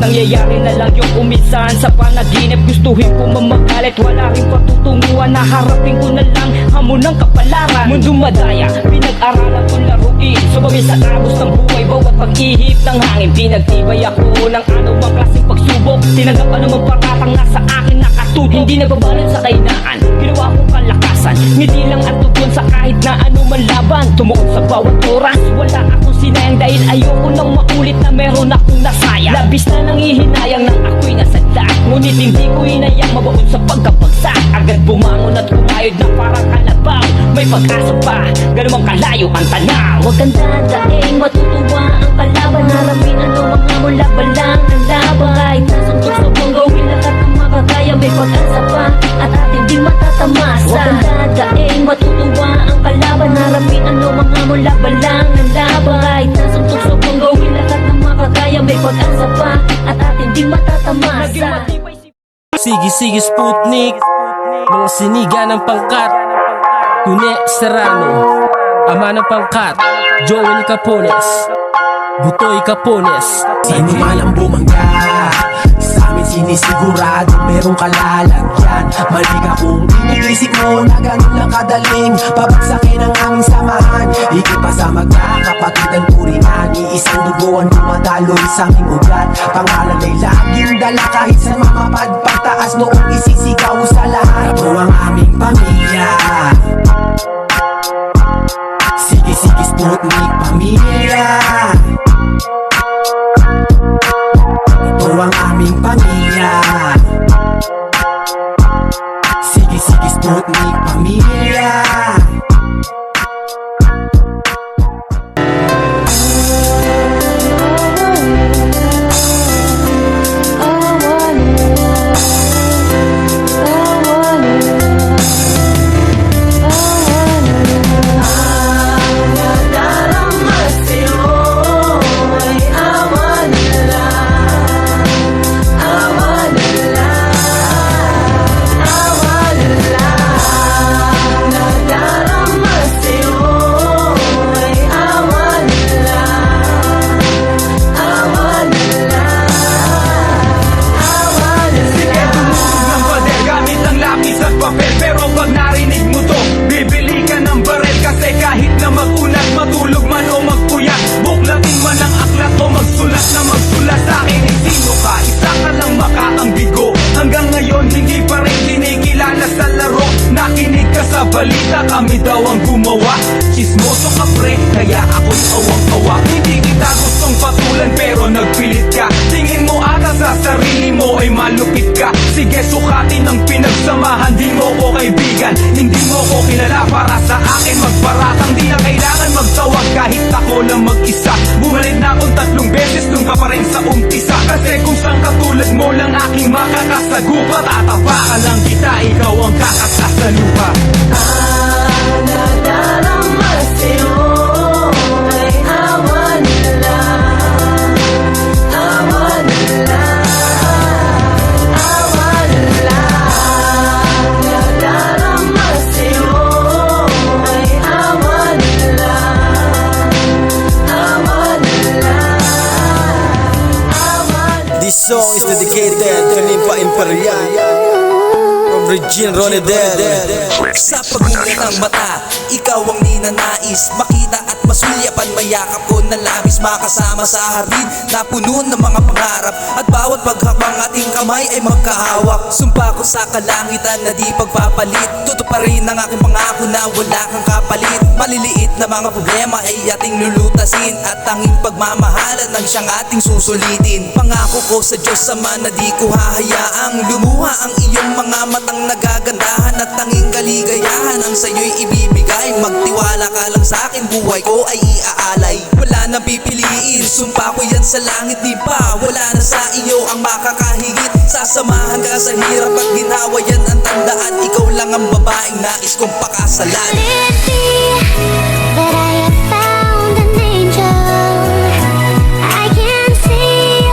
Nangyayari na lang yung umisan sa panaginip. Gustuhin ko mamagalit, wala rin patutunguhan. Naharapin ko na lang hamon ng kapalaran. Mundong madaya, pinag-aralan kong laruin. Sumami sa agos ng buhay, bawat pag-ihip ng hangin. Pinagtibay ako ng anumang klaseng pagsubok. Tinanggap anumang paratang nasa akin nakatutok. Hindi nagbabalot sa kainaan, ginawa kong kalakasan. Ngiti lang at tugon sa kahit na anumang laban. Tumuon sa bawat oras, wala akong sinayang. Dahil ayoko nang maulit na meron akong nasayang. Labis na nangihinayang nang ako'y nasadla. Ngunit hindi ko hinayang mabaon sa pagkabagsak. Agad bumangon at kumayod na parang kalabaw. May pag-asa pa, ganun kalayo ang tanaw. Huwag kang dadaing, matutuwa ang kalaban. Harapin ang lumang hamon, laban lang ang laban. Kahit nasang tukso kong gawin lahat ng makakaya. May pag-asa pa at ating di matatamasa. Huwag kang dadaing, matutuwa ang kalaban. Harapin ang lumang hamon, laban lang ang laban. Kahit nasang tukso kong gawin lahat ng makakaya. May pag-asa pa at ating di matatamasa. Sige Sputnik, mga siniga ng pangkat. Tune Serrano, ama ng pangkat. Joel Capones, Butoy Capones. Sino man ang bumangga, sa amin sinisigurado merong kalalagyan. Mali ka kung iniisip mo na ganun lang kadaling pabagsakin ang aming samahan. Higit pa sa magkakapatid ang turingan. Iisang dugo ang dumadaloy sa aming ugat. Pangalan ay laging dala kahit sa mamapadpagtaas noong isisigaw sa lahat. Ito ang aming pamilya. Sige Sputnik pamilya. Ito ang aming pamilya. Sige Sputnik pamilya. Pero pag narinig mo to, bibili ka ng barel. Kasi kahit na magunat, matulog man o magpuyat, buklatin man ang aklat o magsulat na magsulat sa akin. Ay sino ka? Isa ka lang makakangbigo. Hanggang ngayon hindi pa rin kinikilala sa laro. Nakinig ka sa balita, kami daw ang gumawa. Chismoso ka pre, kaya ako'y awang-awa. Hindi kita gustong patulan pero nagpilit ka. Tingin mo ata sa sarili mo ay malupit ka. Sige sukatin ang pinagsamahan, di mo ko kaibigan. Hindi mo ko kilala para sa akin magparatang. Di na kailangan magtawag kahit ako lang mag-isa. Bumalik na akong 3 beses nung ka pa rin sa umpisa. Kasi kung saan katulad mo lang aking makakasagupa. Tatapakan lang kita, ikaw ang kakasa sa lupa. Ang nadarama sa'yo ay awa nila. Awa nila. Awa nila. Ang nadarama sa'yo ay awa nila. Awa nila. Awa nila. This song is dedicated to Limpa Imperial from Regine Ronedel. Sa pagulat ng mata, ikaw ang ninanais. Makita at masulyapan, mayakap ko na labis. Makasama sa hardin na puno ng mga pangarap. At bawat paghakbang ating kamay ay magkahawak. Sumpa ko sa kalangitan na di pagpapalit. Tutuparin ang aking pangako na wala kang kapalit. Maliliit na mga problema ay ating lulutasin. At tanging pagmamahalan ng siyang ating susulitin. Pangako ko sa Diyos Ama na di ko hahayaang lumuha ang iyong mga matang nagagandahan. At tanging kaligayahan ang sa'yo'y ibibigay. Magtiwala ka lang sa'kin, buhay ko ay iaalay. Wala nang pipiliin, sumpa ko yan sa langit. Di pa, wala na sa iyo ang makakahigit. Sasamahan ka sa hirap at ginawa yan ang tandaan. Ikaw lang ang babaeng nais kong pakasalan. That I have found an angel. I can see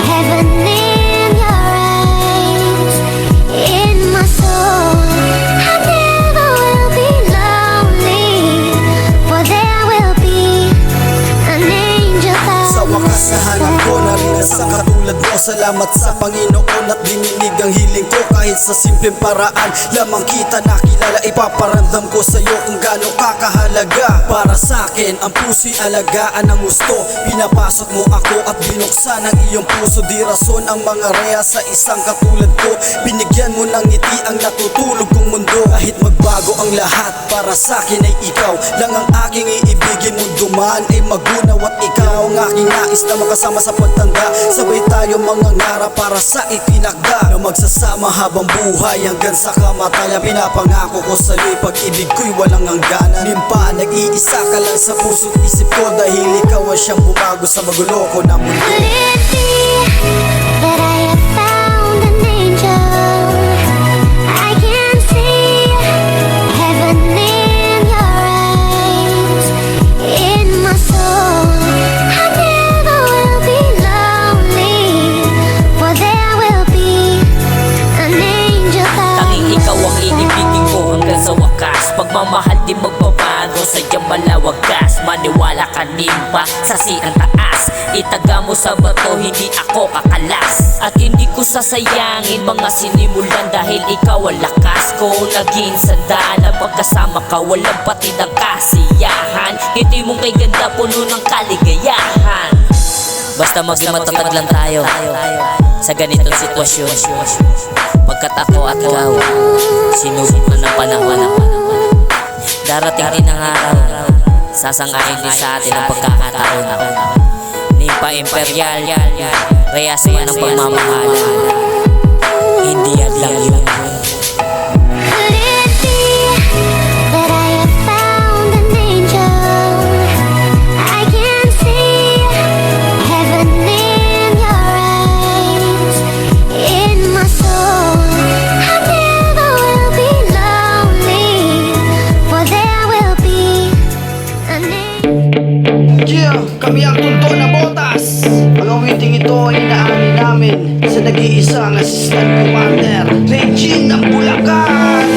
heaven in your eyes. In my soul, I never will be lonely, for there will be an angel by Sa my wakas nahanap ko na rin sa katulad mo. Salamat sa Panginoon at dininig ang hiling ko. Kahit sa simpleng paraan lamang kita nakilala, ipaparamdam ko sa'yo kung gaano kakahalaga. Para sa'kin ang puso'y alagaan ng gusto. Pinapasok mo ako at binuksan ang iyong puso. Di rason ang mga reha sa isang katulad ko. Binigyan mo ng ngiti ang natutulog kong mundo. Kahit magbago ang lahat, para sa'kin ay ikaw lang ang aking iibigin. Mundo man ay magunaw at ikaw ang aking nais na makasama sa pagtanda. Sabay tayo mga ngarap para sa itinakda, na magsasama habang buhay hanggang sa kamatayan. Pinapangako ko sa'yo'y pag-ibig ko'y walang hangganan. Nimpa, nag-iisa ka lang sa puso't isip ko, dahil ikaw ang siyang bumago sa magulo ko na mundo. Could it be that I have found an angel? I can see heaven in your eyes. In my soul, I never will be lonely, for there will be an angel Tanging by ikaw ang iibigin ko hanggang sa wakas. Pagmamahal di magbabago, sadyang malawagas. Maniwala ka nimpa sa siyang taas. Itaga mo sa bato, hindi ako kakalas. At hindi ko sasayangin mga sinimulan, dahil ikaw ang lakas ko. Naging sandalan, pagkasama ka walang pati ng kasiyahan. Ngiti mong kay ganda, puno ng kaligayahan. Basta maging matatag lang tayo sa ganitong sitwasyon. Pagkat ako at ikaw, sinubok na ng panahon. Darating din ang araw, sasangayin din sa atin ang pagkakataon. Nimpa Imperial, rehas man ang pagmamahal, hindi yan lang yun. Could it be that I have found an angel? I can see heaven in your eyes. In my soul, I never will be lonely, for there will be an angel. Yeah, kami ang tunto na botas. Ang awiting ito ay inaani namin sa nag-iisang assistant commander, Regine ng Bulacan.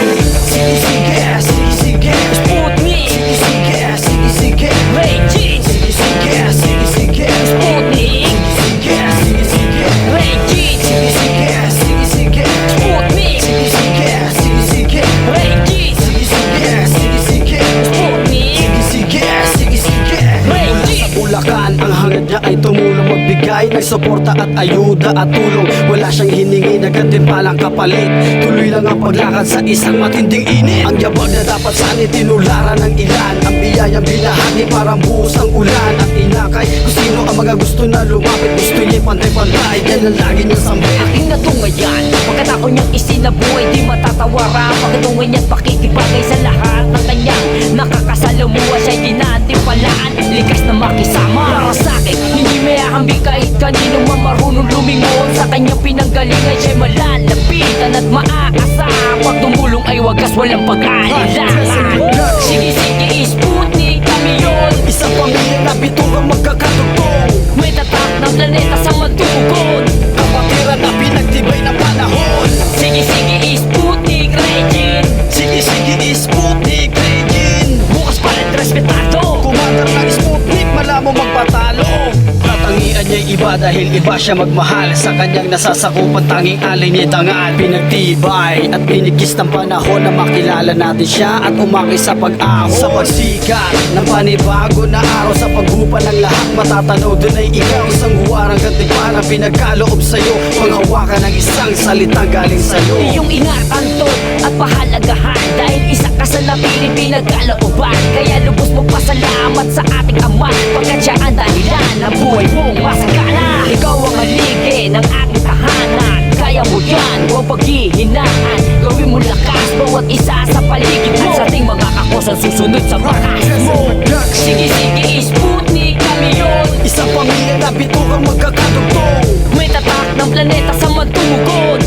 Sige, sige, sige, sige, Sputnik, sige, sige, sige, sige, Regine, sige, sige, sige, sige, Sputnik, sige, sige, sige, Regine, sige, sige, sige, sige, Sputnik, sige, sige, sige, sige, Regine, sige, sige, sige, sige, Sputnik, sige, sige, sige. Mula sa Bulacan, ang hangad niya ay tumulong magbigay ng suporta at ayuda at tulong. Wala siyang hiningi na gantimpalang kapalit. Tuloy lang ang paglakad sa isang matinding init. Ang yabag na dapat sana tinularan ng ilan. Ang biyayang binahagi parang buhos ang ulan. At inakay kung sino ang mga gusto na lumapit. Gusto niya pantay-pantay, yan ang lagi niya sambit. aking natungayan. Pagkatako niyang isinabuhay, di matatawaran. Pagkatungan niya't pakikibagay sa lahat ng kanyang nakakasalamuha. Siya'y dinatimpalaan, likas na makisama. Para sa'kin, hindi may ahambing kahit kanino man marunong lumingon. Sa kanyang pinanggalingan, siya'y malalapitan at maaasahan. Pag tumulong ay wagas, walang pag-aalilangan. Sige, sige, Sputnik, kami yun. Isang pamilya na bitugang magkakatugtong. May tatak ng planeta sa matugod. Kapatiran na pinagtibay ng panahon. Sige, sige, Sputnik, Regine. Sige, sige, Sputnik, Regine. Bukas palit respetado. Commander ng Sputnik, malamo magpatalo. Katangian niya'y iba dahil iba siya magmahal. Sa kanyang nasasakupan tanging alay niya tangal. Pinagtibay at binigis ng panahon na makilala natin siya at umaki sa pag-ahon. Sa pagsikat ng panibago na araw, sa paghupa ng lahat matatanaw din ay ikaw. Isang huwarang gantimpala pinagkaloob sa'yo. Panghawakan ng isang salitang galing sa'yo. Iyong ingatan to at pahalagahan, dahil isa ka sa napiling pinagkalooban. Kaya lubos magpasalamat sa ating Ama, pagkat siya ang dahilan ng buhay mong masagana. Ikaw ang haligi ng aking tahanan. Kaya mo yan, huwag paghihinaan. Gawin mo lakas bawat isa sa paligid mo. At sa ating mga kakosan susunod sa bakas mo. Sige, sige, Sputnik, kami yun. Isang pamilya na bitugang magkakatugtong. May tatak ng planeta sa matugod.